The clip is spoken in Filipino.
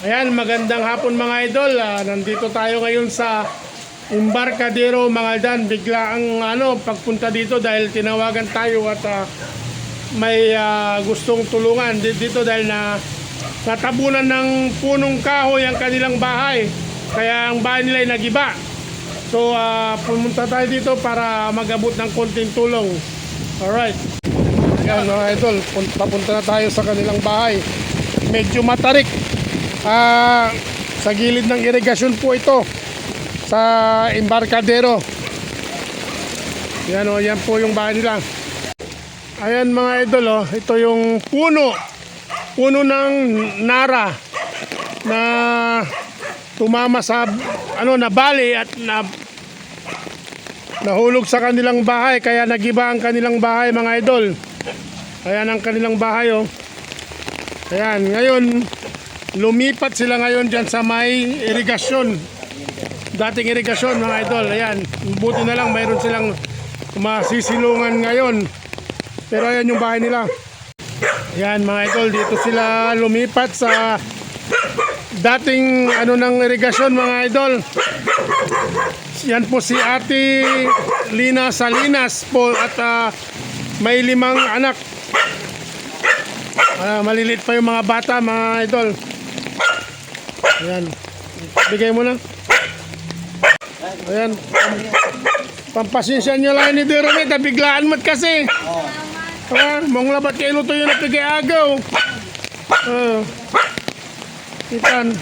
Ayan, magandang hapon mga idol. Nandito tayo ngayon sa Embarcadero, Mangaldan. Bigla ang pagpunta dito dahil tinawagan tayo at may gustong tulungan dito dahil natabunan ng punong kahoy ang kanilang bahay. Kaya ang bahay nila ay nagiba. So pumunta tayo dito para mag-abot ng konting tulong. Alright. Ayan mga idol, papunta na tayo sa kanilang bahay. Medyo matarik. Sa gilid ng irigasyon po ito sa Embarcadero. Yan yan po yung bahay nila. Ayan mga idol, ito yung puno ng nara na tumama sa nabali at nahulog sa kanilang bahay, kaya nagiba ang kanilang bahay mga idol. Ayan ang kanilang bahay Ayan, ngayon lumipat sila ngayon dyan sa may irigasyon, dating irigasyon mga idol. Ayan, buti na lang mayroon silang masisilungan ngayon. Pero ayan yung bahay nila. Ayan mga idol, dito sila lumipat sa dating ng irigasyon mga idol. Yan po si Ate Lina Salinas po at may 5 anak. Malilit pa yung mga bata mga idol. Ayan, bigay mo na. Ayan, pampasensya nyo lang ni Deromit, biglaan mat kasi. Mong labat kayo luto yun at agaw. Itan.